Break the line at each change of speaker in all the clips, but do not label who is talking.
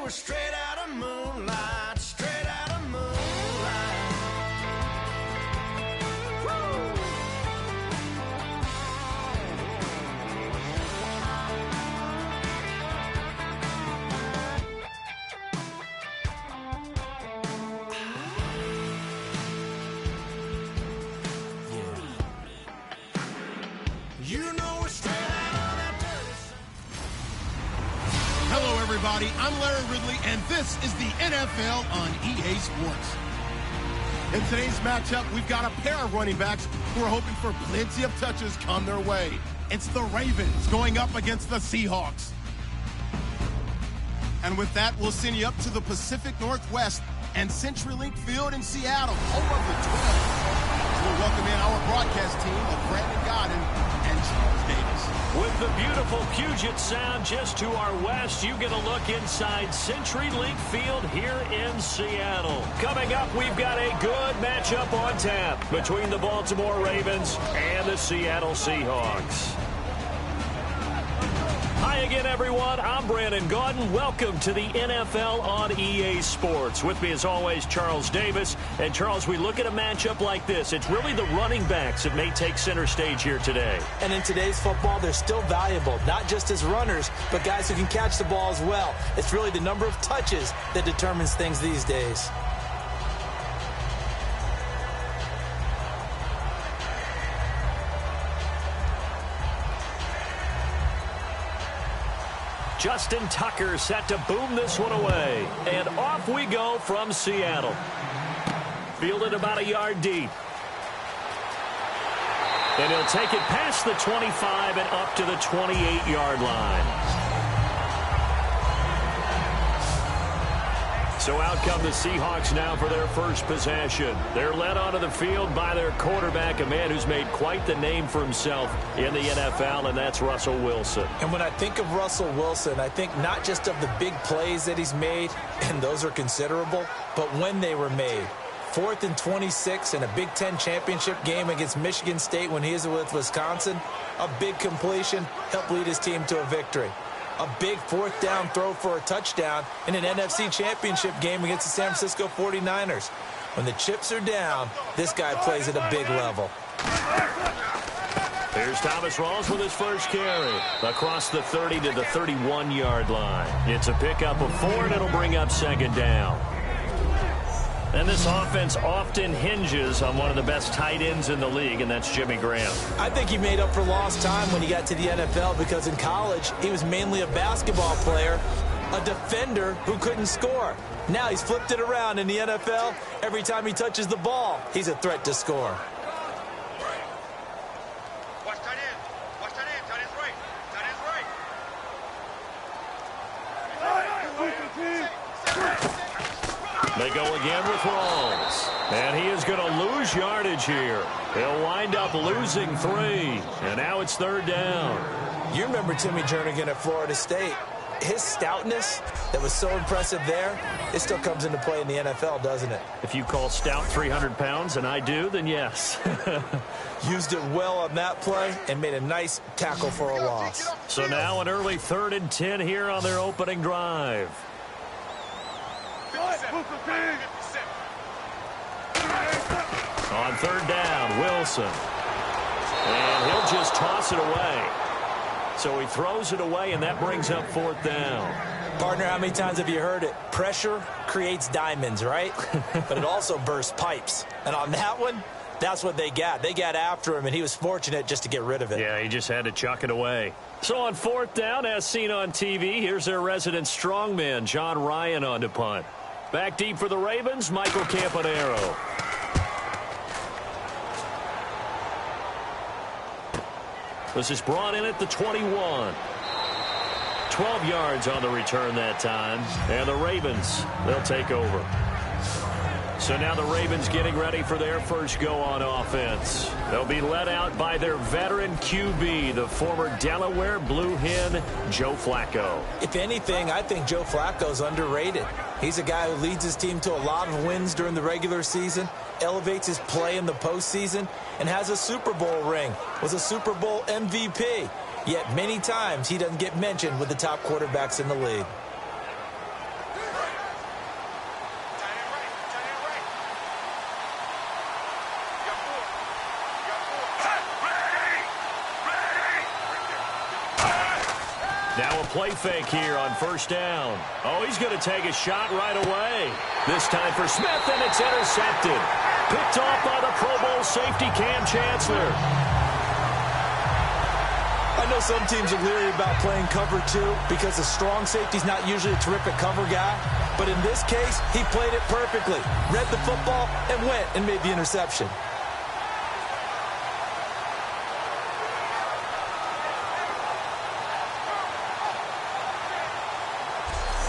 we're straight out of moonlight, straight out of moonlight. You know we're straight out of that dirty sun.
Hello, everybody. I'm Larry Ridley, and this is the NFL on EA Sports. In today's matchup, we've got a pair of running backs who are hoping for plenty of touches come their way. It's the Ravens going up against the Seahawks. And with that, we'll send you up to the Pacific Northwest and CenturyLink Field in Seattle, home of the Twins. We'll welcome in our broadcast team of Brandon Godden and Charles Davis.
With the beautiful Puget Sound just to our west, you get a look inside CenturyLink Field here in Seattle. Coming up, we've got a good matchup on tap between the Baltimore Ravens and the Seattle Seahawks. Hi again, everyone. I'm Brandon Gaudin. Welcome to the NFL on EA Sports. With me, as always, Charles Davis. And, Charles, we look at a matchup like this. It's really the running backs that may take center stage here today.
And in today's football, they're still valuable, not just as runners, but guys who can catch the ball as well. It's really the number of touches that determines things these days.
Justin Tucker set to boom this one away. And off we go from Seattle. Fielded about a yard deep. And he'll take it past the 25 and up to the 28-yard line. So out come the Seahawks now for their first possession. They're led onto the field by their quarterback, a man who's made quite the name for himself in the NFL, and that's Russell Wilson.
And when I think of Russell Wilson, I think not just of the big plays that he's made, and those are considerable, but when they were made. 4th and 26 in a Big Ten championship game against Michigan State when he was with Wisconsin. A big completion helped lead his team to a victory. A big 4th down throw for a touchdown in an NFC championship game against the San Francisco 49ers. When the chips are down, this guy plays at a big level.
Here's Thomas Rawls with his first carry. Across the 30 to the 31-yard line. It's a pickup of 4, and it'll bring up second down. And this offense often hinges on one of the best tight ends in the league, and that's Jimmy Graham.
I think he made up for lost time when he got to the NFL because in college, he was mainly a basketball player, a defender who couldn't score. Now he's flipped it around in the NFL. Every time he touches the ball, he's a threat to score.
Watch tight end. Watch tight end. Tight end's right. Tight end's right.
They go again with Rawls. And he is going to lose yardage here. He'll wind up losing 3. And now it's 3rd down.
You remember Timmy Jernigan at Florida State. His stoutness that was so impressive there, it still comes into play in the NFL, doesn't it?
If you call stout 300 pounds, and I do, then yes.
Used it well on that play and made a nice tackle for a loss.
So now an early 3rd and 10 here on their opening drive. On 3rd down, Wilson. And he'll just toss it away. So he throws it away, and that brings up 4th down.
Partner, how many times have you heard it? Pressure creates diamonds, right? But it also bursts pipes. And on that one, that's what they got. They got after him, and he was fortunate just to get rid of it.
Yeah, he just had to chuck it away. So on 4th down, as seen on TV, here's their resident strongman, John Ryan, on to punt. Back deep for the Ravens, Michael Campanaro. This is brought in at the 21. 12 yards on the return that time. And the Ravens, they'll take over. So now the Ravens getting ready for their first go on offense. They'll be led out by their veteran QB, the former Delaware Blue Hen, Joe Flacco.
If anything, I think Joe Flacco's underrated. He's a guy who leads his team to a lot of wins during the regular season, elevates his play in the postseason, and has a Super Bowl ring, was a Super Bowl MVP. Yet many times he doesn't get mentioned with the top quarterbacks in the league.
Now a play fake here on first down. Oh, he's going to take a shot right away. This time for Smith, and it's intercepted. Picked off by the Pro Bowl safety Cam Chancellor.
I know some teams are leery about playing cover 2 because the strong safety's not usually a terrific cover guy. But in this case, he played it perfectly. Read the football and went and made the interception.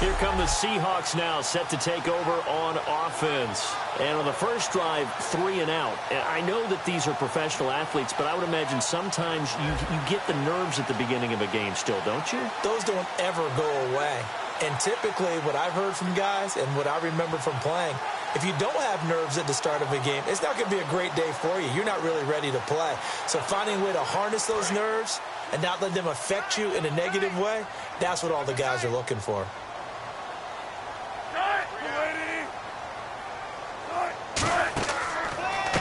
Here come the Seahawks now, set to take over on offense. And on the first drive, 3 and out. And I know that these are professional athletes, but I would imagine sometimes you get the nerves at the beginning of a game still, don't you?
Those don't ever go away. And typically, what I've heard from guys and what I remember from playing, if you don't have nerves at the start of a game, it's not going to be a great day for you. You're not really ready to play. So finding a way to harness those nerves and not let them affect you in a negative way, that's what all the guys are looking for.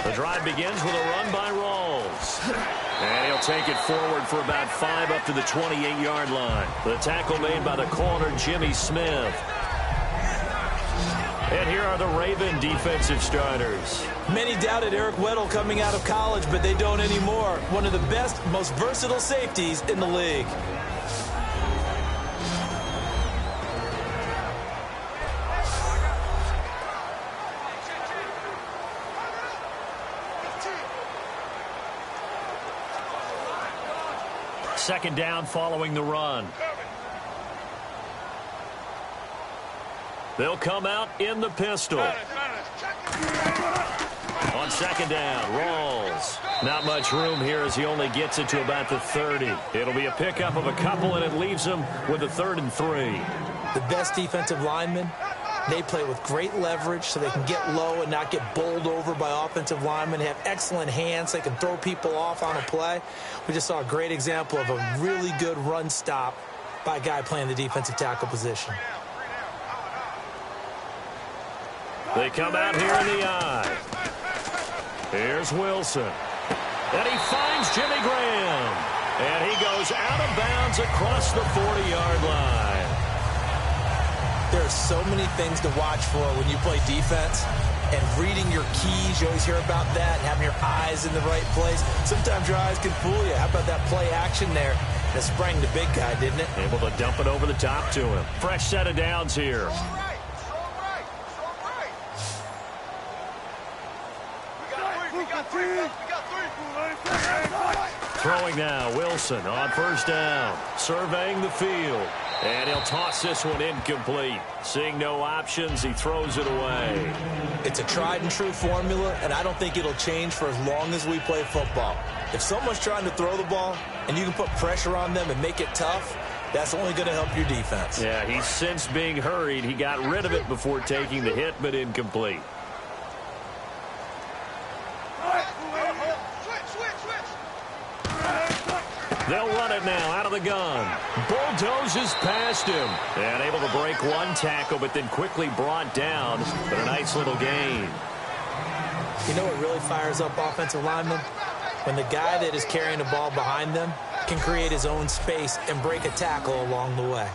The drive begins with a run by Rawls. And he'll take it forward for about 5 up to the 28-yard line. The tackle made by the corner, Jimmy Smith. And here are the Raven defensive starters.
Many doubted Eric Weddle coming out of college, but they don't anymore. One of the best, most versatile safeties in the league.
Second down following the run. They'll come out in the pistol. On second down, Rawls. Not much room here as he only gets it to about the 30. It'll be a pickup of a couple, and it leaves him with a 3rd and 3.
The best defensive linemen, they play with great leverage so they can get low and not get bowled over by offensive linemen. They have excellent hands. They can throw people off on a play. We just saw a great example of a really good run stop by a guy playing the defensive tackle position.
They come out here in the eye. Here's Wilson. And he finds Jimmy Graham. And he goes out of bounds across the 40-yard line.
There are so many things to watch for when you play defense. And reading your keys, you always hear about that, and having your eyes in the right place. Sometimes your eyes can fool you. How about that play action there? That sprang the big guy, didn't it?
Able to dump it over the top to him. Fresh set of downs here. Throwing now, Wilson on first down. Surveying the field. And he'll toss this one incomplete. Seeing no options, he throws it away.
It's a tried and true formula, and I don't think it'll change for as long as we play football. If someone's trying to throw the ball and you can put pressure on them and make it tough, that's only going to help your defense.
Yeah, he's since being hurried. He got rid of it before taking the hit, but incomplete. They'll run it now out of the gun. Bulldozes past him. And able to break one tackle, but then quickly brought down. But a nice little gain.
You know what really fires up offensive linemen? When the guy that is carrying the ball behind them can create his own space and break a tackle along the way.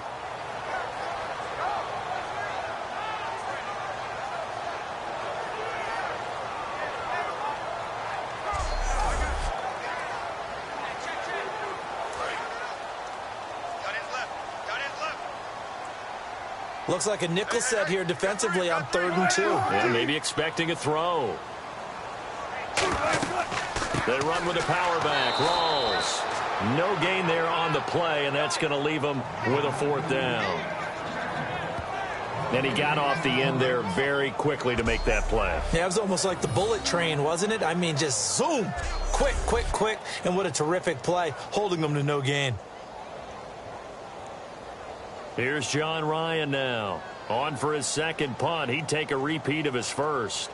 Looks like a nickel set here defensively on 3rd and 2.
Yeah, maybe expecting a throw. They run with a power back. Rawls. No gain there on the play, and that's going to leave them with a 4th down. And he got off the end there very quickly to make that play.
Yeah, it was almost like the bullet train, wasn't it? I mean, just zoom. Quick, quick, quick. And what a terrific play, holding them to no gain.
Here's John Ryan now. On for his second punt. He'd take a repeat of his first.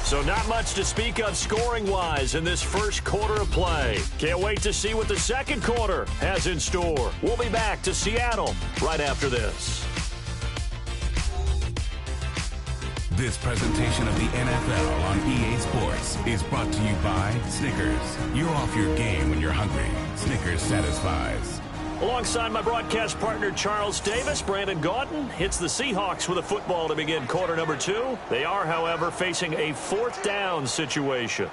So not much to speak of scoring-wise in this first quarter of play. Can't wait to see what the second quarter has in store. We'll be back to Seattle right after this.
This presentation of the NFL on EA Sports is brought to you by Snickers. You're off your game when you're hungry. Snickers satisfies.
Alongside my broadcast partner, Charles Davis, Brandon Gaudin hits the Seahawks with a football to begin quarter number 2. They are, however, facing a 4th down situation.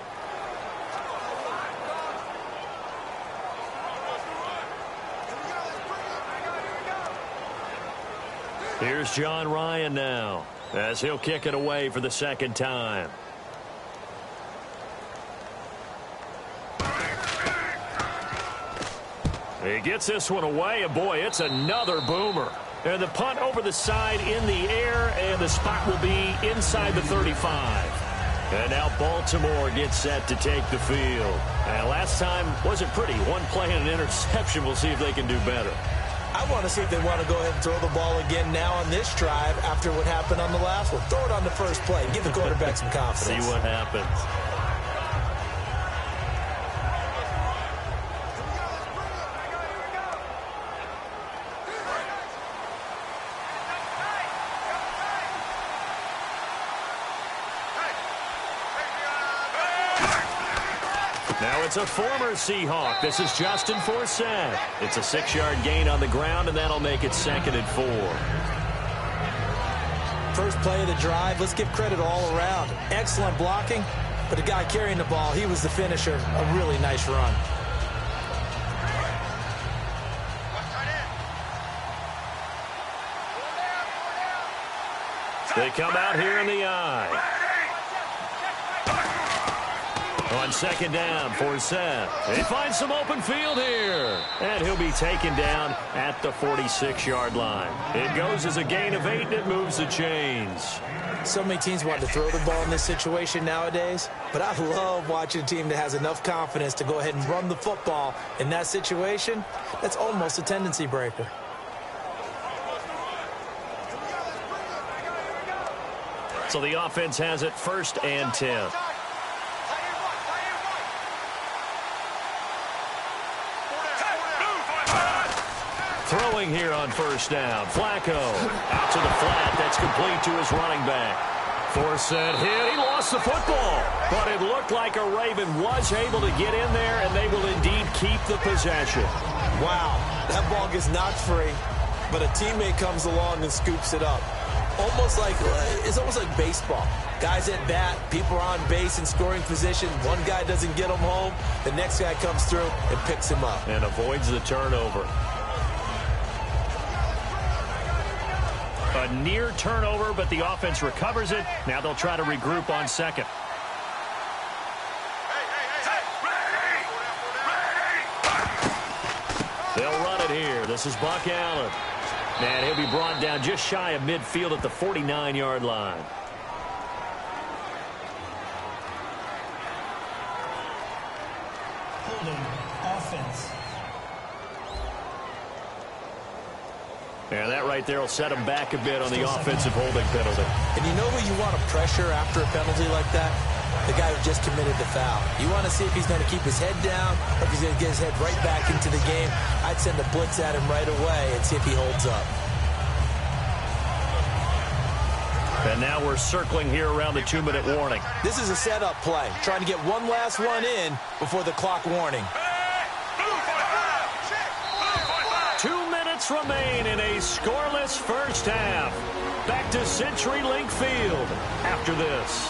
Here's John Ryan now, as he'll kick it away for the 2nd time. He gets this one away, and boy, it's another boomer. And the punt over the side in the air, and the spot will be inside the 35. And now Baltimore gets set to take the field. And last time wasn't pretty. One play and an interception. We'll see if they can do better.
I want to see if they want to go ahead and throw the ball again now on this drive after what happened on the last one. Throw it on the first play. Give the quarterback some confidence.
See what happens. Now it's a former Seahawk. This is Justin Forsett. It's a 6-yard gain on the ground, and that'll make it 2nd and 4.
First play of the drive, let's give credit all around. Excellent blocking, but the guy carrying the ball, he was the finisher. A really nice run.
They come out here in the eye. On 2nd down, Forsett. He finds some open field here. And he'll be taken down at the 46-yard line. It goes as a gain of 8, and it moves the chains.
So many teams want to throw the ball in this situation nowadays, but I love watching a team that has enough confidence to go ahead and run the football in that situation. That's almost a tendency breaker.
So the offense has it 1st and 10. Throwing here on 1st down. Flacco out to the flat. That's complete to his running back. Forsett hit. He lost the football. But it looked like a Raven was able to get in there, and they will indeed keep the possession.
Wow, that ball gets knocked free, but a teammate comes along and scoops it up. It's almost like baseball. Guys at bat, people are on base in scoring position. One guy doesn't get him home. The next guy comes through and picks him up.
And avoids the turnover. A near turnover, but the offense recovers it. Now they'll try to regroup on 2nd. They'll run it here. This is Buck Allen. And he'll be brought down just shy of midfield at the 49-yard line.
Holding offense.
And that right there will set him back a bit on the offensive holding penalty.
And you know who you want to pressure after a penalty like that? The guy who just committed the foul. You want to see if he's going to keep his head down or if he's going to get his head right back into the game. I'd send a blitz at him right away and see if he holds up.
And now we're circling here around the 2-minute warning.
This is a setup play, trying to get one last one in before the clock warning.
2 minutes remain in a scoreless 1st half. Back to CenturyLink Field after this.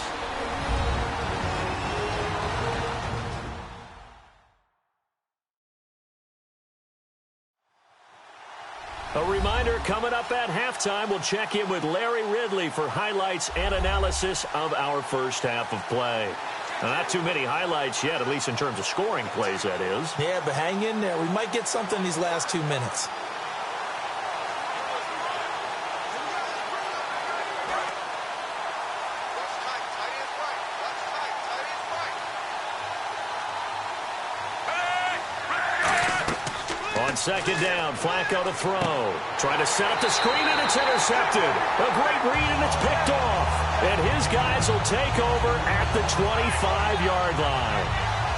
A reminder, coming up at halftime, we'll check in with Larry Ridley for highlights and analysis of our 1st half of play. Now, not too many highlights yet, at least in terms of scoring plays, that is.
Yeah, but hang in there. We might get something these last 2 minutes.
On 2nd down, Flacco to throw. Trying to set up the screen, and it's intercepted. A great read, and it's picked off. And his guys will take over at the 25-yard line.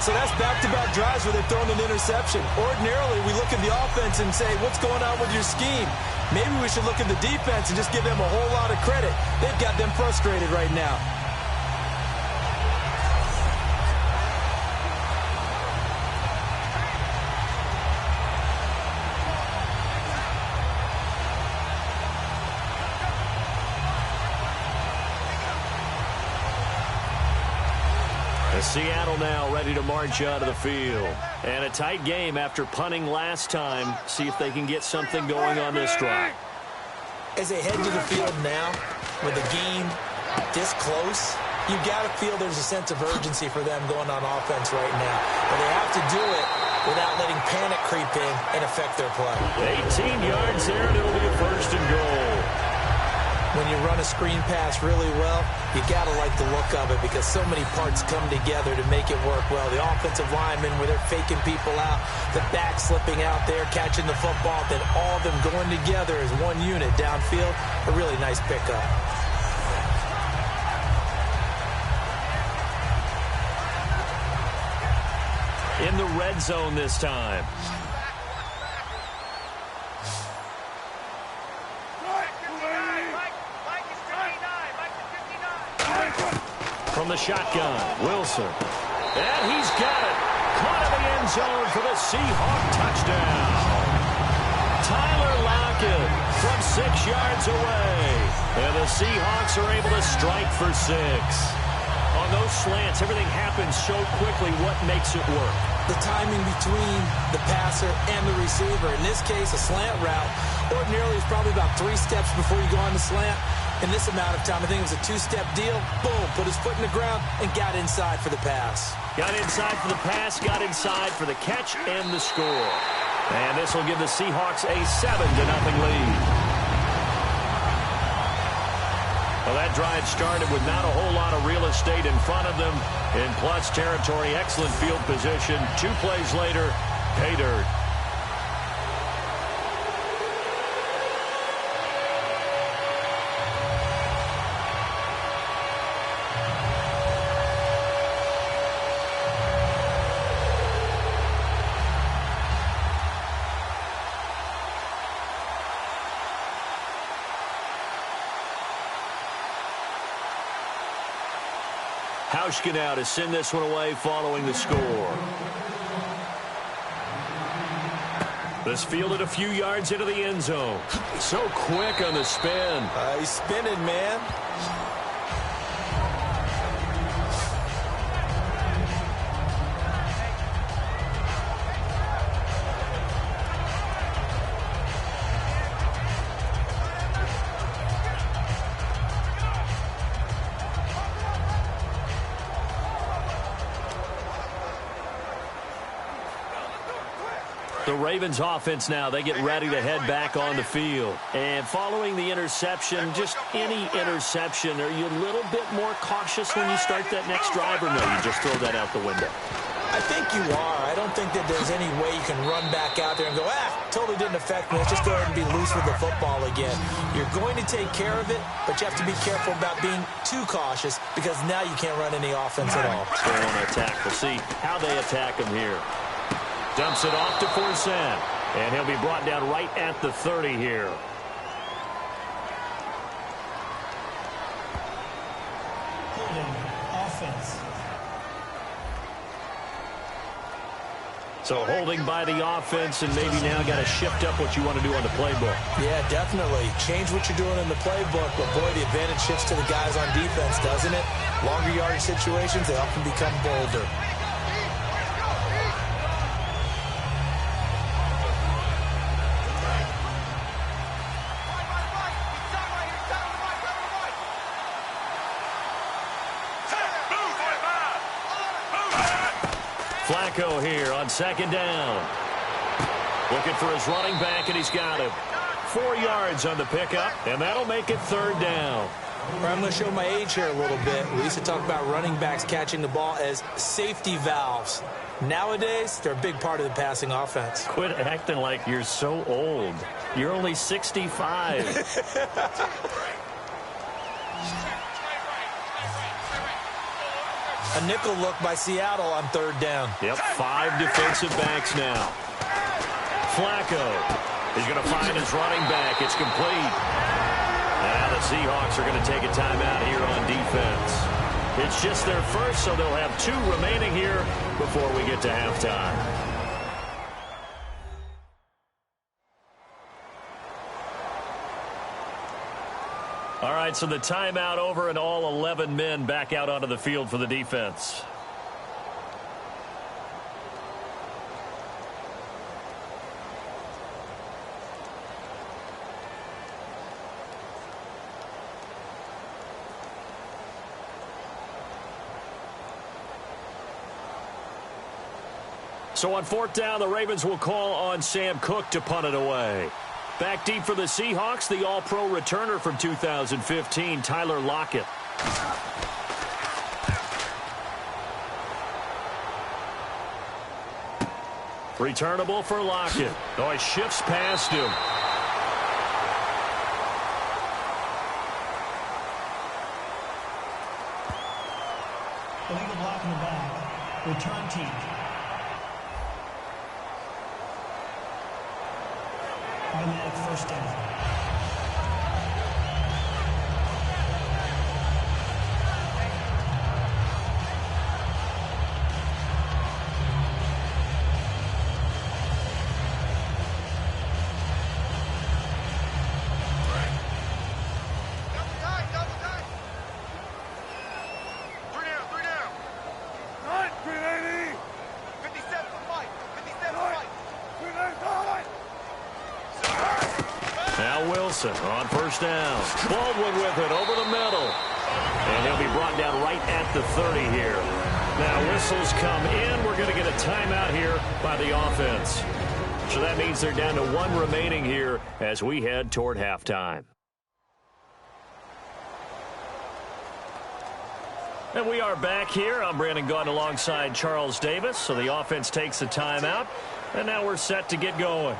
So that's back-to-back drives where they've thrown an interception. Ordinarily, we look at the offense and say, what's going on with your scheme? Maybe we should look at the defense and just give them a whole lot of credit. They've got them frustrated right now.
Seattle now ready to march out of the field. And a tight game after punting last time. See if they can get something going on this drive.
As they head to the field now, with the game this close, you got to feel there's a sense of urgency for them going on offense right now. But they have to do it without letting panic creep in and affect their play.
18 yards there, and it'll be a first and goal.
When you run a screen pass really well, you got to like the look of it because so many parts come together to make it work well. The offensive linemen, where they're faking people out, the back slipping out there, catching the football, then all of them going together as one unit downfield. A really nice pickup.
In the red zone this time. From the shotgun, Wilson. And he's got it. Caught in the end zone for the Seahawk touchdown. Tyler Lockett from 6 yards away. And the Seahawks are able to strike for 6. On those slants, everything happens so quickly. What makes it work?
The timing between the passer and the receiver. In this case, a slant route. Ordinarily, it's probably about 3 steps before you go on the slant. In this amount of time, I think it was a 2-step deal. Boom, put his foot in the ground and got inside for the pass.
Got inside for the pass, got inside for the catch and the score. And this will give the Seahawks a 7-0 lead. Well, that drive started with not a whole lot of real estate in front of them. In plus territory, excellent field position. 2 plays later, pay dirt. Hauschka now to send this one away following the score. This fielded a few yards into the end zone. So quick on the spin.
He's spinning, man.
The Ravens offense now, they get ready to head back on the field. And following the interception, just any interception, are you a little bit more cautious when you start that next drive, or no, you just throw that out the window?
I think you are. I don't think that there's any way you can run back out there and go, totally didn't affect me. Let's just go ahead and be loose with the football again. You're going to take care of it, but you have to be careful about being too cautious because now you can't run any offense at all.
They want to attack. We'll see how they attack him here. Dumps it off to Forsett, and he'll be brought down right at the 30 here.
Offense.
So holding by the offense, and maybe now got to shift up what you want to do on the playbook.
Yeah, definitely. Change what you're doing in the playbook, but boy, the advantage shifts to the guys on defense, doesn't it? Longer yardage situations, they often become bolder.
Flacco here on second down. Looking for his running back, and he's got him. 4 yards on the pickup, and that'll make it third down.
I'm going to show my age here a little bit. We used to talk about running backs catching the ball as safety valves. Nowadays, they're a big part of the passing offense.
Quit acting like you're so old. You're only 65.
A nickel look by Seattle on third down.
Yep, 5 defensive backs now. Flacco is going to find his running back. It's complete. And now the Seahawks are going to take a timeout here on defense. It's just their first, so they'll have 2 remaining here before we get to halftime. All right, so the timeout over and all 11 men back out onto the field for the defense. So on 4th down, the Ravens will call on Sam Cook to punt it away. Back deep for the Seahawks, the All-Pro returner from 2015, Tyler Lockett. Returnable for Lockett. Oh, he shifts past him.
Illegal block in the back. Return team. Automatic first down.
On first down. Baldwin with it over the middle. And he'll be brought down right at the 30 here. Now whistles come in. We're going to get a timeout here by the offense. So that means they're down to 1 remaining here as we head toward halftime. And we are back here. I'm Brandon Gaudin alongside Charles Davis. So the offense takes a timeout. And now we're set to get going.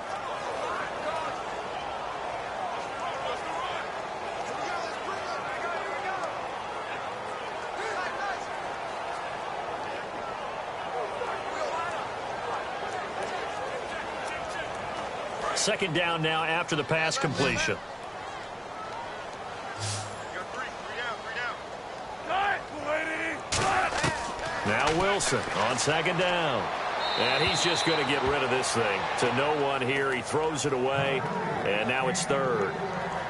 Second down now after the pass completion. Now Wilson on second down. And he's just going to get rid of this thing to no one here. He throws it away, and now it's third.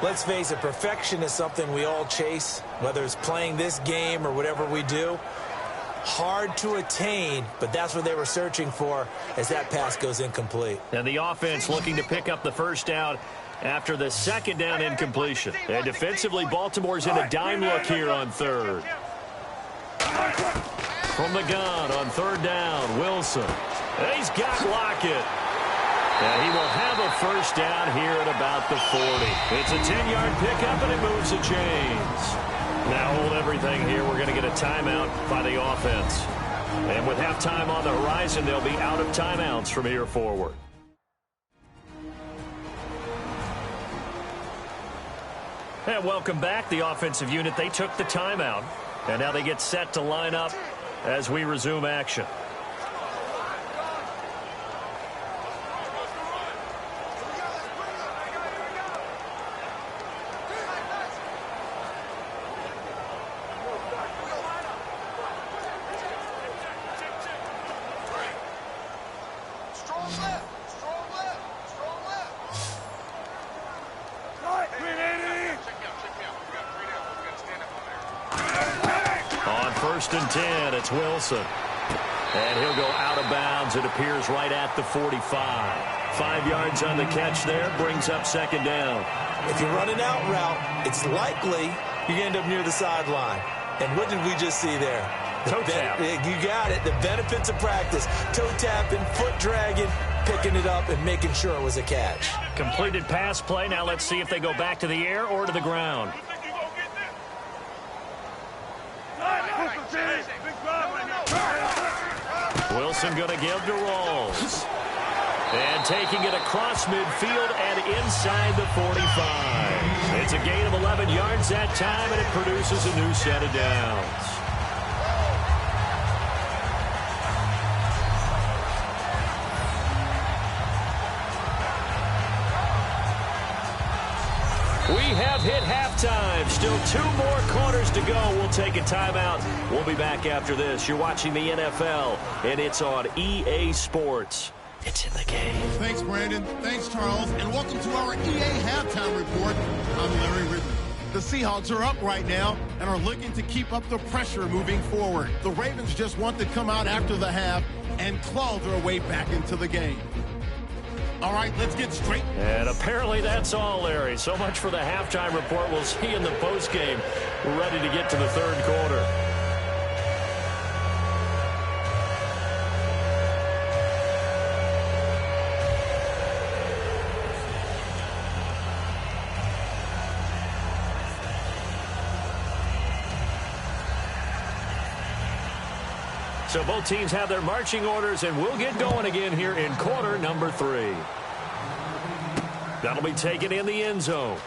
Let's face it, perfection is something we all chase, whether it's playing this game or whatever we do. Hard to attain, but that's what they were searching for as that pass goes incomplete.
And the offense looking to pick up the first down after the second down incompletion. And defensively, Baltimore's in a dime look here on third. From the gun on third down, Wilson. And he's got Lockett. And he will have a first down here at about the 40. It's a 10-yard pickup, and it moves the chains. Now hold everything here. We're going to get a timeout by the offense. And with halftime on the horizon, they'll be out of timeouts from here forward. And welcome back. The offensive unit, they took the timeout. And now they get set to line up as we resume action. First and 10, it's Wilson. And he'll go out of bounds, it appears, right at the 45. 5 yards on the catch there, brings up second down.
If you're running out route, it's likely you end up near the sideline. And what did we just see there?
Toe tap.
You got it. The benefits of practice. Toe tapping, foot dragging, picking it up, and making sure it was a catch.
Completed pass play. Now let's see if they go back to the air or to the ground. Wilson going to give to Rawls. And taking it across midfield and inside the 45. It's a gain of 11 yards that time, and it produces a new set of downs. hit halftime. Still 2 more quarters to go. We'll take a timeout. We'll be back after this. You're watching the NFL, and it's on EA Sports. It's in the game.
Thanks, Brandon. Thanks, Charles. And welcome to our EA Halftime Report. I'm Larry Ridley. The Seahawks are up right now and are looking to keep up the pressure moving forward. The Ravens just want to come out after the half and claw their way back into the game. All right, let's get straight.
And apparently that's all, Larry. So much for the halftime report. We'll see in the postgame. We're ready to get to the third quarter. So both teams have their marching orders, and we'll get going again here in quarter number 3. That'll be taken in the end zone.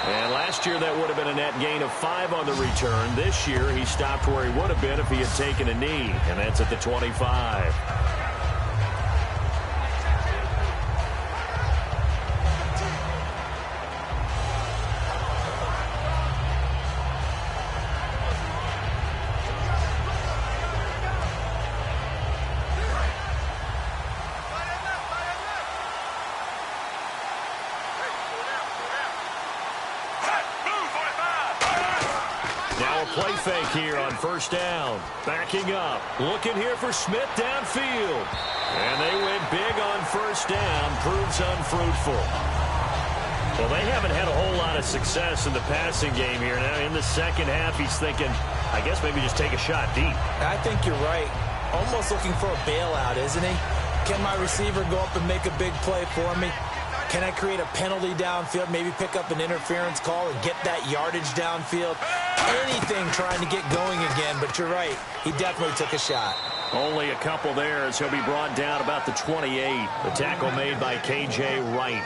And last year that would have been a net gain of 5 on the return. This year he stopped where he would have been if he had taken a knee, and that's at the 25. Play fake here on first down. Backing up. Looking here for Smith downfield. And they went big on first down. Proves unfruitful. Well, they haven't had a whole lot of success in the passing game here. Now, in the second half, he's thinking, I guess maybe just take a shot deep.
I think you're right. Almost looking for a bailout, isn't he? Can my receiver go up and make a big play for me? Can I create a penalty downfield, maybe pick up an interference call and get that yardage downfield? Anything trying to get going again, but you're right. He definitely took a shot.
Only a couple there as he'll be brought down about the 28. The tackle made by K.J. Wright.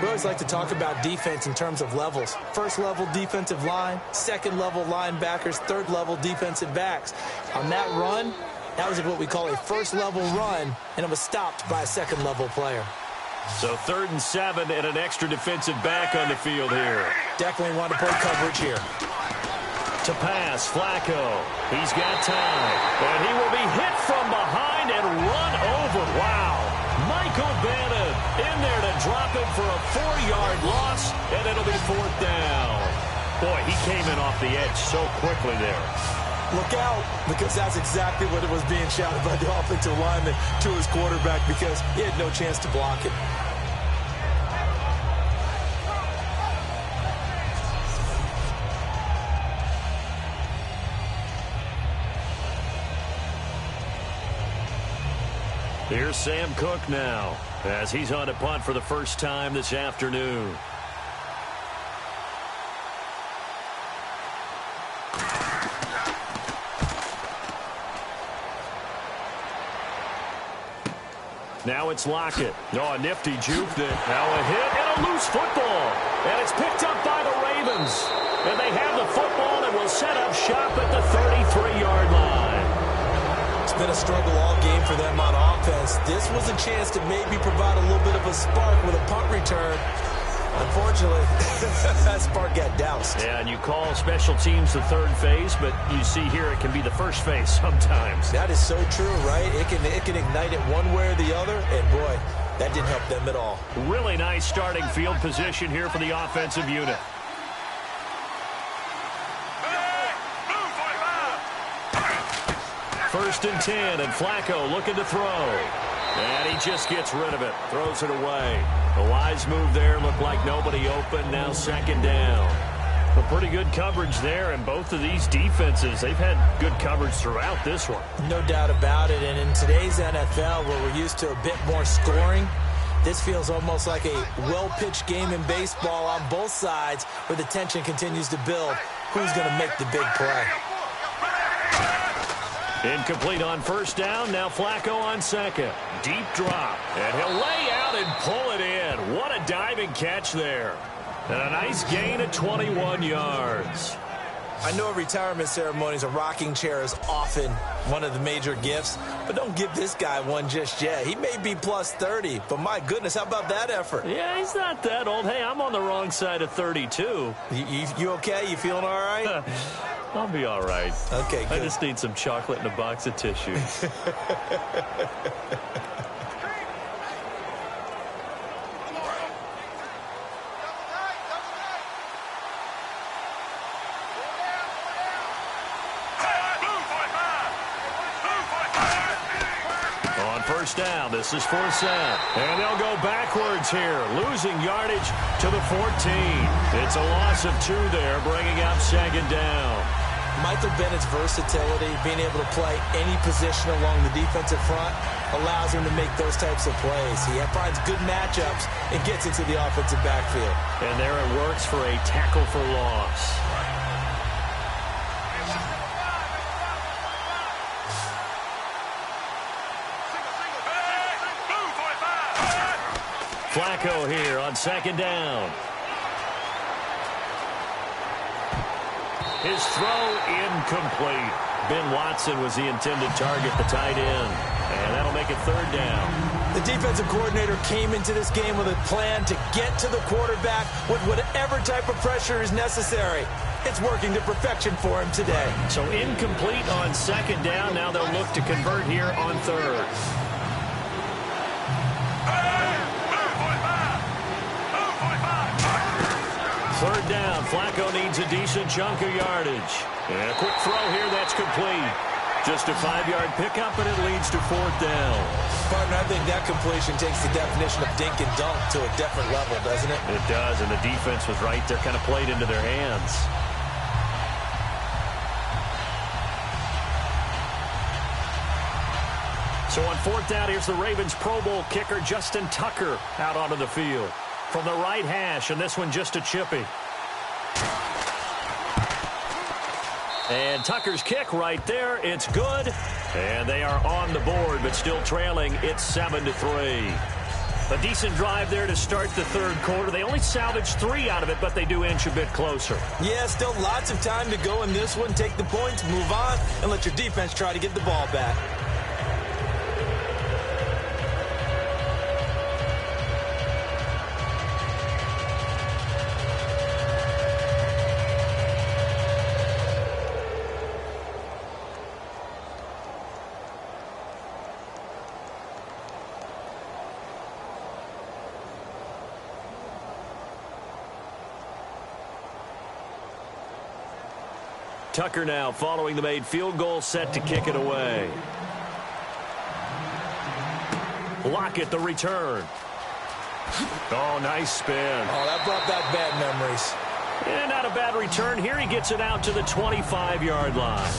We always like to talk about defense in terms of levels. First level defensive line, second level linebackers, third level defensive backs. On that run, that was what we call a first level run, and it was stopped by a second level player.
So 3rd and 7 and an extra defensive back on the field here.
Definitely want to play coverage here.
To pass, Flacco. He's got time. And he will be hit from behind and run over. Wow. Michael Bannon in there to drop it for a 4-yard loss, and it'll be 4th down. Boy, he came in off the edge so quickly there.
Look out, because that's exactly what it was being shouted by the offensive lineman to his quarterback, because he had no chance to block it.
Here's Sam Cook now, as he's on a punt for the first time this afternoon. Now it's Lockett. Oh, a nifty juke there. Now a hit and a loose football. And it's picked up by the Ravens. And they have the football and will set up shop at the 33-yard line.
It's been a struggle all game for them on offense. This was a chance to maybe provide a little bit of a spark with a punt return. Unfortunately, that spark got doused.
Yeah, and you call special teams the third phase, but you see here it can be the first phase sometimes.
That is so true, right? It can ignite it one way or the other, and boy, that didn't help them at all.
Really nice starting field position here for the offensive unit. First and 10, and Flacco looking to throw. And he just gets rid of it, throws it away. A wise move there, looked like nobody open, now second down. A pretty good coverage there, and both of these defenses, they've had good coverage throughout this one.
No doubt about it, and in today's NFL, where we're used to a bit more scoring, this feels almost like a well-pitched game in baseball on both sides, where the tension continues to build. Who's going to make the big play?
Incomplete on first down. Now Flacco on second. Deep drop. And he'll lay out and pull it in. What a diving catch there. And a nice gain of 21 yards.
I know at retirement ceremonies, a rocking chair is often one of the major gifts, but don't give this guy one just yet. He may be plus 30, but my goodness, how about that effort?
Yeah, he's not that old. Hey, I'm on the wrong side of 32.
You okay? You feeling all right?
I'll be all right.
Okay, good.
I just need some chocolate and a box of tissues. First down. This is 4th down. And they'll go backwards here, losing yardage to the 14. It's a loss of 2 there, bringing up 2nd down.
Michael Bennett's versatility, being able to play any position along the defensive front, allows him to make those types of plays. He finds good matchups and gets into the offensive backfield.
And there it works for a tackle for loss. Flacco here on 2nd down. His throw incomplete. Ben Watson was the intended target, the tight end. And that'll make it 3rd down.
The defensive coordinator came into this game with a plan to get to the quarterback with whatever type of pressure is necessary. It's working to perfection for him today.
So incomplete on 2nd down. Now they'll look to convert here on 3rd. Third down. Flacco needs a decent chunk of yardage. And a quick throw here that's complete. Just a 5-yard pickup, and it leads to 4th down.
Partner, I think that completion takes the definition of dink and dunk to a different level, doesn't it?
It does, and the defense was right there, kind of played into their hands. So on 4th down, here's the Ravens Pro Bowl kicker, Justin Tucker, out onto the field. From the right hash, and this one just a chippy. And Tucker's kick right there. It's good. And they are on the board, but still trailing. It's 7-3. A decent drive there to start the 3rd quarter. They only salvaged 3 out of it, but they do inch a bit closer.
Yeah, still lots of time to go in this one. Take the points, move on, and let your defense try to get the ball back.
Tucker now following the made field goal, set to kick it away. Lockett the return. Oh, nice spin.
Oh, that brought back bad memories.
And not a bad return. Here he gets it out to the 25-yard line.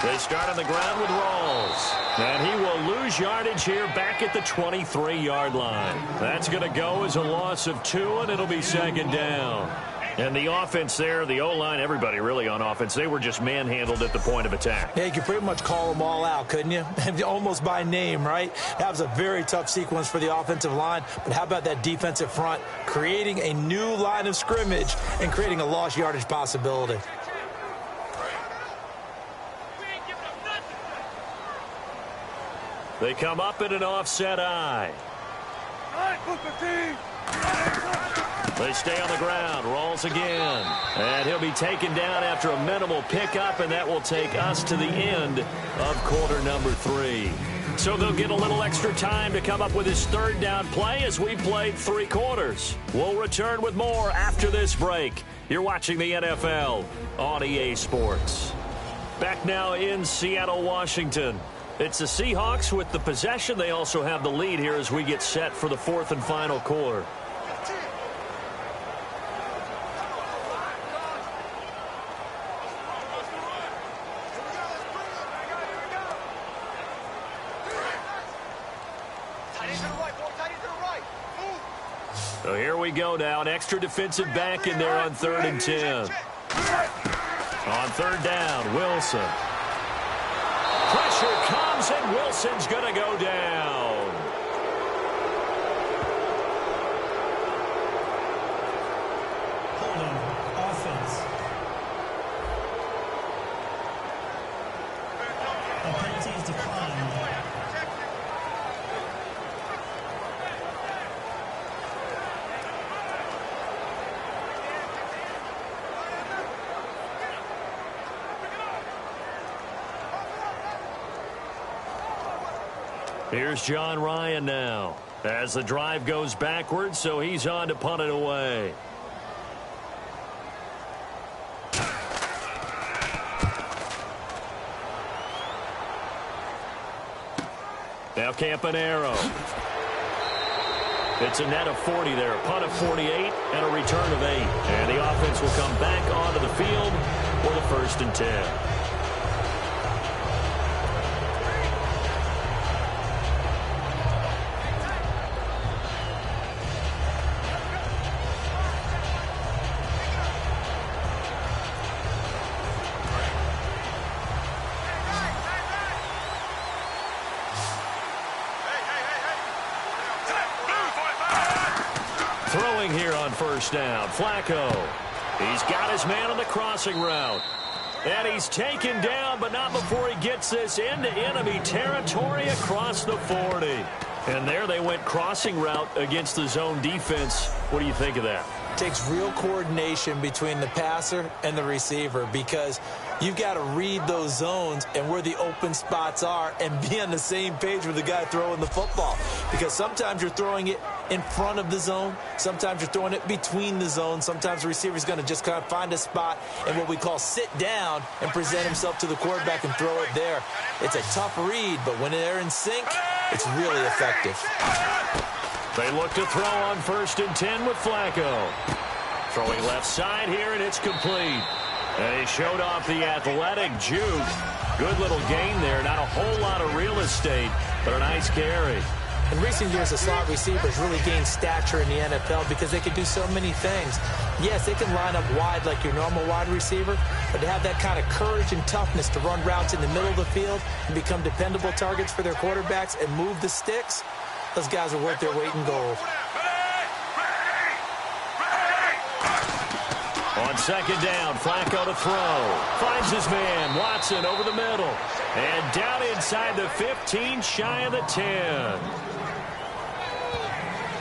They start on the ground with Rawls. And he will lose yardage here back at the 23-yard line. That's going to go as a loss of 2, and it'll be 2nd down. And the offense there, the O-line, everybody really on offense, they were just manhandled at the point of attack.
Yeah, you could pretty much call them all out, couldn't you? Almost by name, right? That was a very tough sequence for the offensive line. But how about that defensive front creating a new line of scrimmage and creating a lost yardage possibility?
They come up in an offset eye. They stay on the ground. Rawls again. And he'll be taken down after a minimal pickup, and that will take us to the end of quarter number 3. So they'll get a little extra time to come up with his 3rd down play as we played 3 quarters. We'll return with more after this break. You're watching the NFL on EA Sports. Back now in Seattle, Washington. It's the Seahawks with the possession. They also have the lead here as we get set for the 4th and final quarter. we go now. An extra defensive back in there on 3rd and 10. On 3rd down, Wilson. Pressure comes, and Wilson's going to go down.
Holding offense. The penalty is declined.
Here's John Ryan now as the drive goes backwards, so he's on to punt it away. Now Campanaro. It's a net of 40 there, a punt of 48 and a return of 8. And the offense will come back onto the field for the 1st and 10. Throwing here on 1st down, Flacco. He's got his man on the crossing route. And he's taken down, but not before he gets this into enemy territory across the 40. And there they went crossing route against the zone defense. What do you think of that?
Takes real coordination between the passer and the receiver, because you've got to read those zones and where the open spots are and be on the same page with the guy throwing the football. Because sometimes you're throwing it in front of the zone. Sometimes you're throwing it between the zones. Sometimes the receiver's going to just kind of find a spot and what we call sit down and present himself to the quarterback and throw it there. It's a tough read, but when they're in sync, it's really effective.
They look to throw on 1st and 10 with Flacco. Throwing left side here, and it's complete. And he showed off the athletic juke. Good little gain there. Not a whole lot of real estate, but a nice carry.
In recent years, the slot receivers really gained stature in the NFL because they can do so many things. Yes, they can line up wide like your normal wide receiver, but to have that kind of courage and toughness to run routes in the middle of the field and become dependable targets for their quarterbacks and move the sticks, those guys are worth their weight in gold.
On 2nd down, Flacco to throw. Finds his man, Watson, over the middle. And down inside the 15, shy of the 10.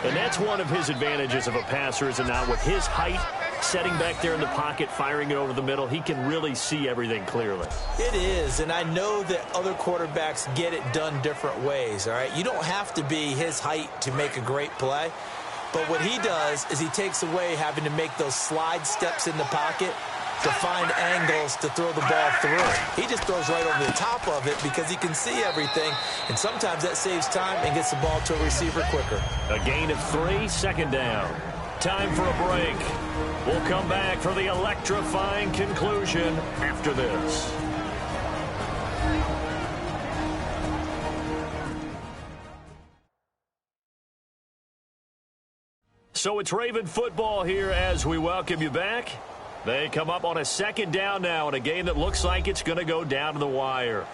And that's one of his advantages of a passer, is it not? With his height, setting back there in the pocket, firing it over the middle, he can really see everything clearly.
It is, and I know that other quarterbacks get it done different ways, all right? You don't have to be his height to make a great play. But what he does is he takes away having to make those slide steps in the pocket to find angles to throw the ball through. He just throws right over the top of it because he can see everything, and sometimes that saves time and gets the ball to a receiver quicker.
A gain of 3, 2nd down. Time for a break. We'll come back for the electrifying conclusion after this. So it's Raven football here as we welcome you back. They come up on a 2nd down now in a game that looks like it's going to go down to the wire.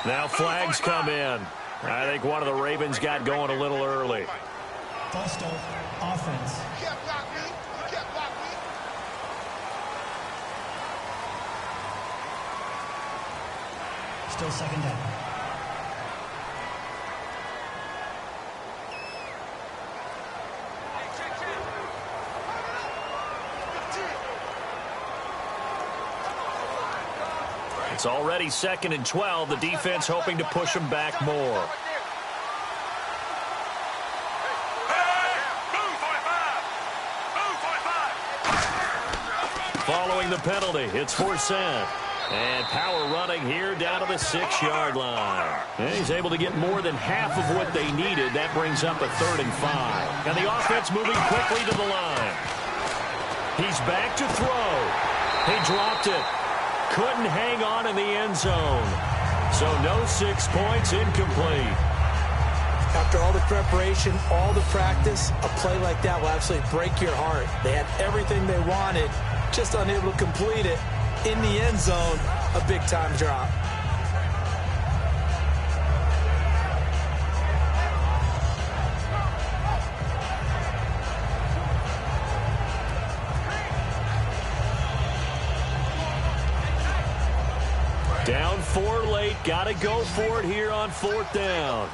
Now flags come in. I think one of the Ravens got going a little early.
First offense.
You can't block me. You can't block me.
Still 2nd down.
It's already 2nd and 12. The defense hoping to push them back more. Following the penalty, it's Forsett. And power running here down to the 6-yard line. And he's able to get more than half of what they needed. That brings up a 3rd and 5. And the offense moving quickly to the line. He's back to throw. He dropped it. Couldn't hang on in the end zone. So no 6 points, incomplete.
After all the preparation, all the practice, a play like that will absolutely break your heart. They had everything they wanted, just unable to complete it. In the end zone, a big-time drop.
Down 4 late. Got to go for it here on 4th down.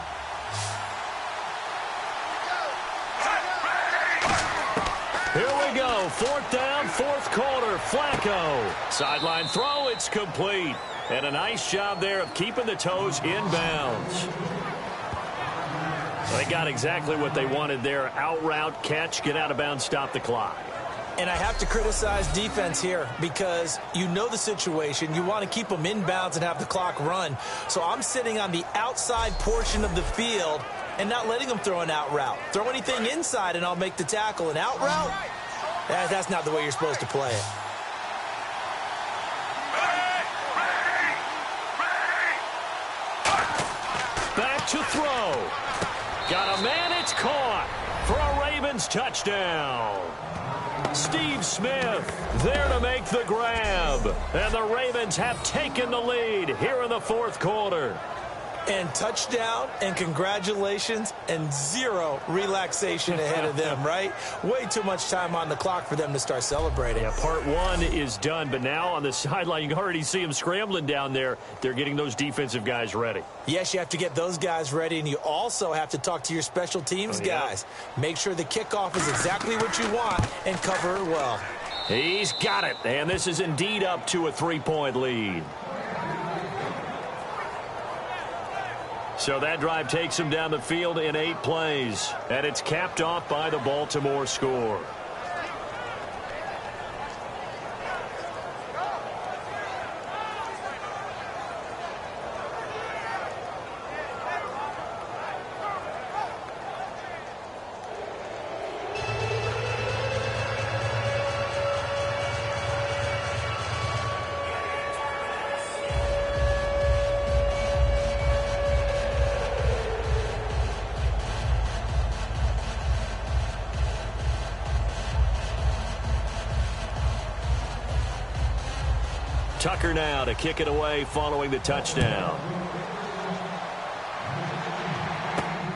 Here we go. 4th down, 4th quarter. Flacco. Sideline throw. It's complete. And a nice job there of keeping the toes inbounds. They got exactly what they wanted there. Out route, catch, get out of bounds, stop the clock.
And I have to criticize defense here because you know the situation. You want to keep them inbounds and have the clock run. So I'm sitting on the outside portion of the field and not letting them throw an out route. Throw anything inside and I'll make the tackle. An out route? That's not the way you're supposed to play it.
Back to throw. Got a man, it's caught for a Ravens touchdown. Steve Smith there to make the grab. And the Ravens have taken the lead here in the 4th quarter.
And touchdown and congratulations and zero relaxation ahead of them, right? Way too much time on the clock for them to start celebrating.
Yeah, part 1 is done, but now on the sideline, you can already see them scrambling down there. They're getting those defensive guys ready.
Yes, you have to get those guys ready, and you also have to talk to your special teams guys. Make sure the kickoff is exactly what you want and cover it well.
He's got it, and this is indeed up to a 3-point lead. So that drive takes him down the field in 8 plays, and it's capped off by the Baltimore score. Tucker now to kick it away following the touchdown.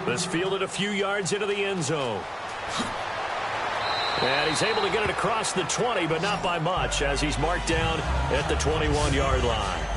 This fielded a few yards into the end zone. And he's able to get it across the 20, but not by much, as he's marked down at the 21-yard line.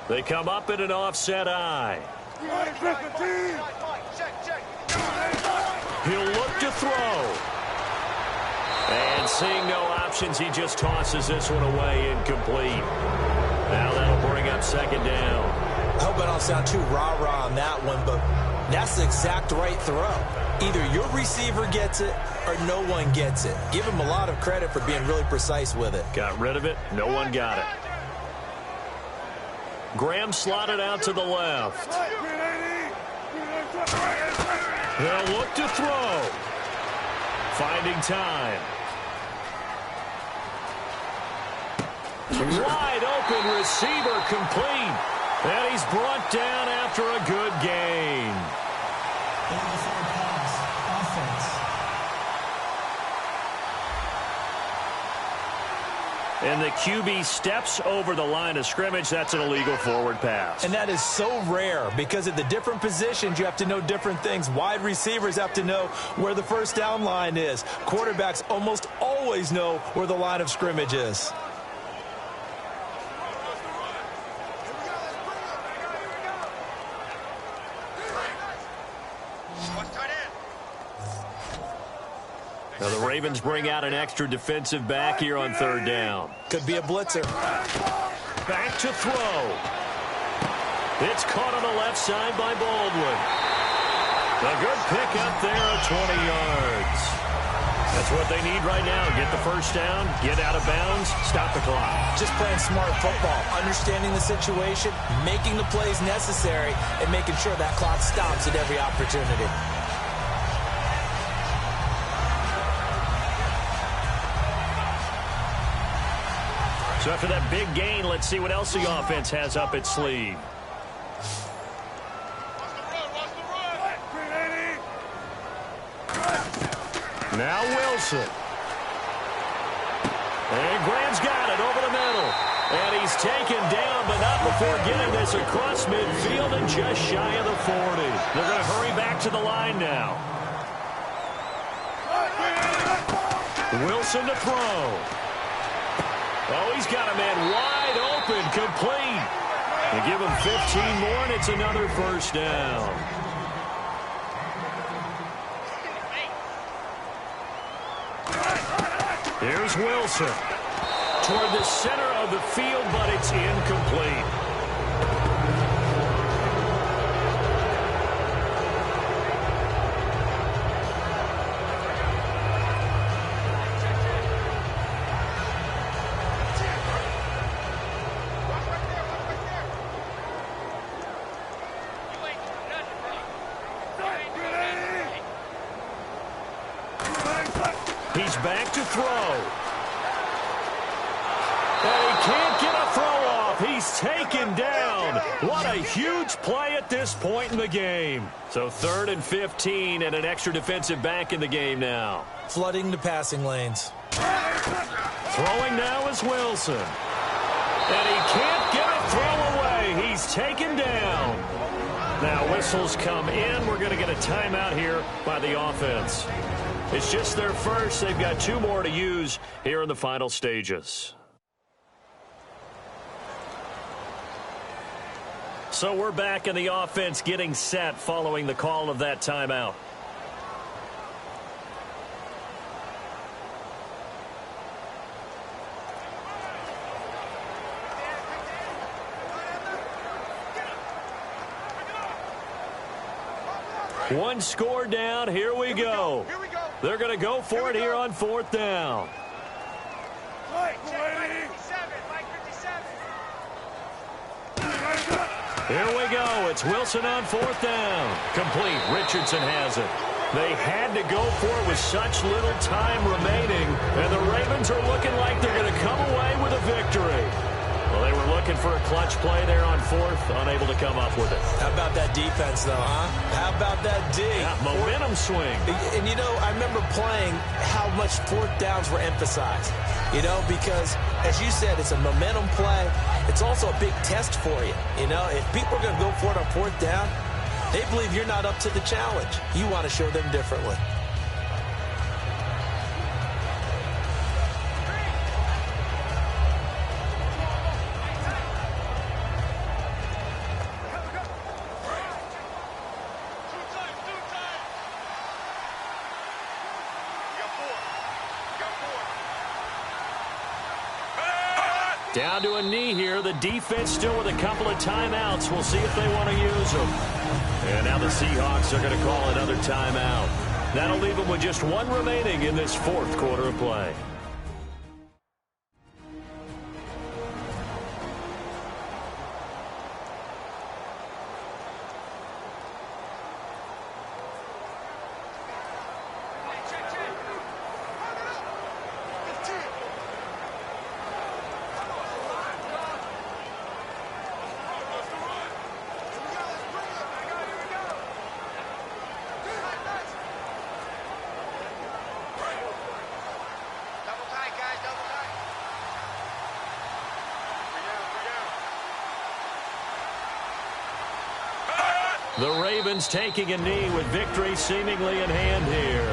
They come up in an offset eye. He'll look to throw. And seeing no options, he just tosses this one away, incomplete. Now that'll bring up 2nd down.
I hope I don't sound too rah-rah on that one, but that's the exact right throw. Either your receiver gets it or no one gets it. Give him a lot of credit for being really precise with it.
Got rid of it. No one got it. Graham slotted out to the left. They'll look to throw. Finding time. Wide open receiver complete. And he's brought down after a good gain. And the QB steps over the line of scrimmage. That's an illegal forward pass.
And that is so rare because at the different positions, you have to know different things. Wide receivers have to know where the first down line is. Quarterbacks almost always know where the line of scrimmage is.
Now the Ravens bring out an extra defensive back here on third down.
Could be a blitzer.
Back to throw. It's caught on the left side by Baldwin. A good pick up there of 20 yards. That's what they need right now. Get the first down, get out of bounds, stop the clock.
Just playing smart football, understanding the situation, making the plays necessary, and making sure that clock stops at every opportunity.
So after that big gain, let's see what else the offense has up its sleeve. Now Wilson. And Graham's got it over the middle. And he's taken down, but not before getting this across midfield and just shy of the 40. They're going to hurry back to the line now. Wilson to throw. Oh, he's got a man wide open, complete. They give him 15 more, and it's another first down. Here's Wilson. Toward the center of the field, but it's incomplete. He's back to throw. And he can't get a throw off. He's taken down. What a huge play at this point in the game. So 3rd and 15 and an extra defensive back in the game now.
Flooding the passing lanes.
Throwing now is Wilson. And he can't get a throw away. He's taken down. Now whistles come in. We're going to get a timeout here by the offense. It's just their first. They've got 2 more to use here in the final stages. So we're back in the offense getting set following the call of that timeout. One score down. Here we go. They're going to go for it here on 4th down. Here we go. It's Wilson on 4th down. Complete. Richardson has it. They had to go for it with such little time remaining, and the Ravens are looking like they're going to come away with a victory. Well, they were looking for a clutch play there on 4th, unable to come up with it.
How about that defense, though, huh? How about that D?
Yeah, momentum swing.
And, you know, I remember playing how much 4th downs were emphasized. You know, because, as you said, it's a momentum play. It's also a big test for you. You know, if people are going to go for it on 4th down, they believe you're not up to the challenge. You want to show them differently.
Down to a knee here. The defense still with a couple of timeouts. We'll see if they want to use them. And now the Seahawks are going to call another timeout. That'll leave them with just 1 remaining in this 4th quarter of play. The Ravens taking a knee with victory seemingly in hand here.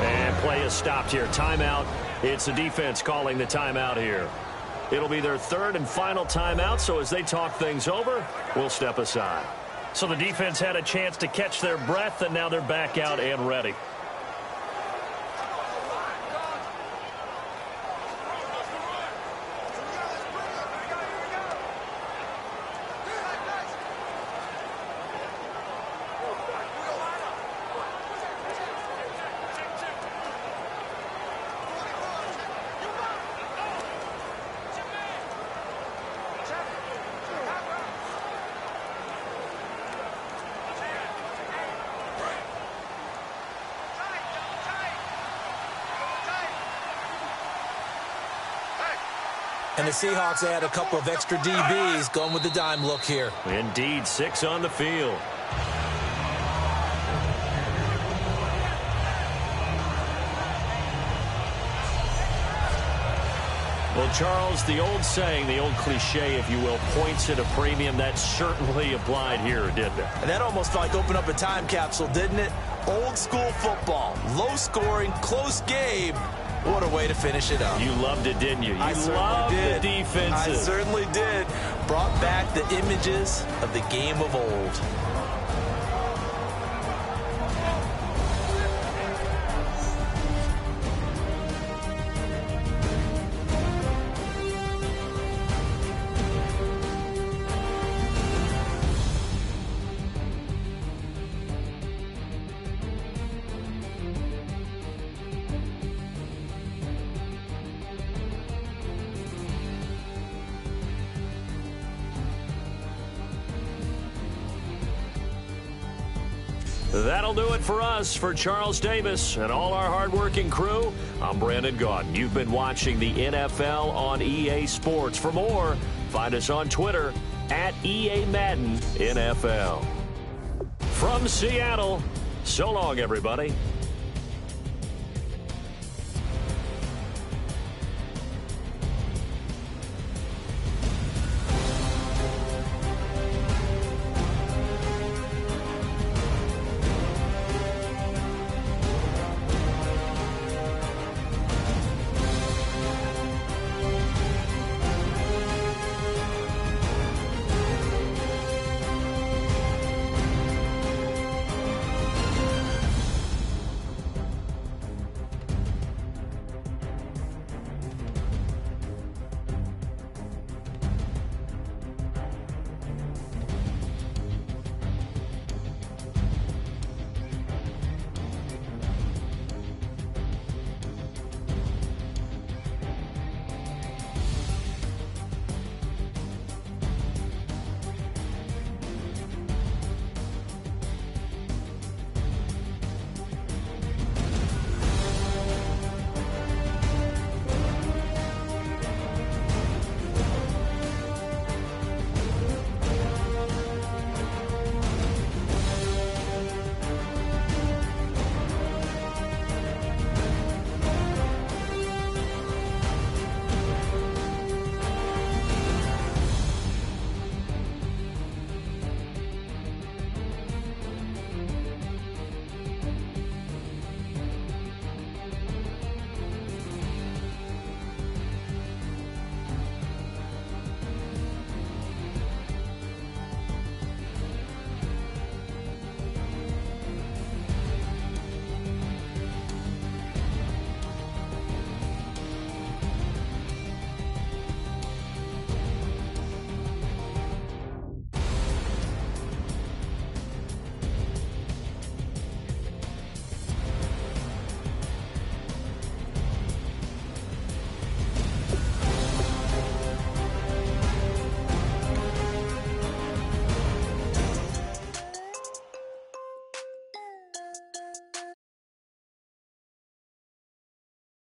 And play is stopped here. Timeout. It's the defense calling the timeout here. It'll be their 3rd and final timeout, so as they talk things over, we'll step aside. So the defense had a chance to catch their breath, and now they're back out and ready.
And the Seahawks add a couple of extra DBs going with the dime look here.
Indeed, 6 on the field. Well, Charles, the old saying, the old cliche, if you will, points at a premium, that certainly applied here, didn't it?
And that almost felt like opened up a time capsule, didn't it? Old school football, low scoring, close game. What a way to finish it up.
You loved it, didn't you?
I
You loved the defenses.
I certainly did. Brought back the images of the game of old.
That'll do it for us. For Charles Davis and all our hardworking crew, I'm Brandon Gaudin. You've been watching the NFL on EA Sports. For more, find us on Twitter at EA Madden NFL. From Seattle, so long, everybody.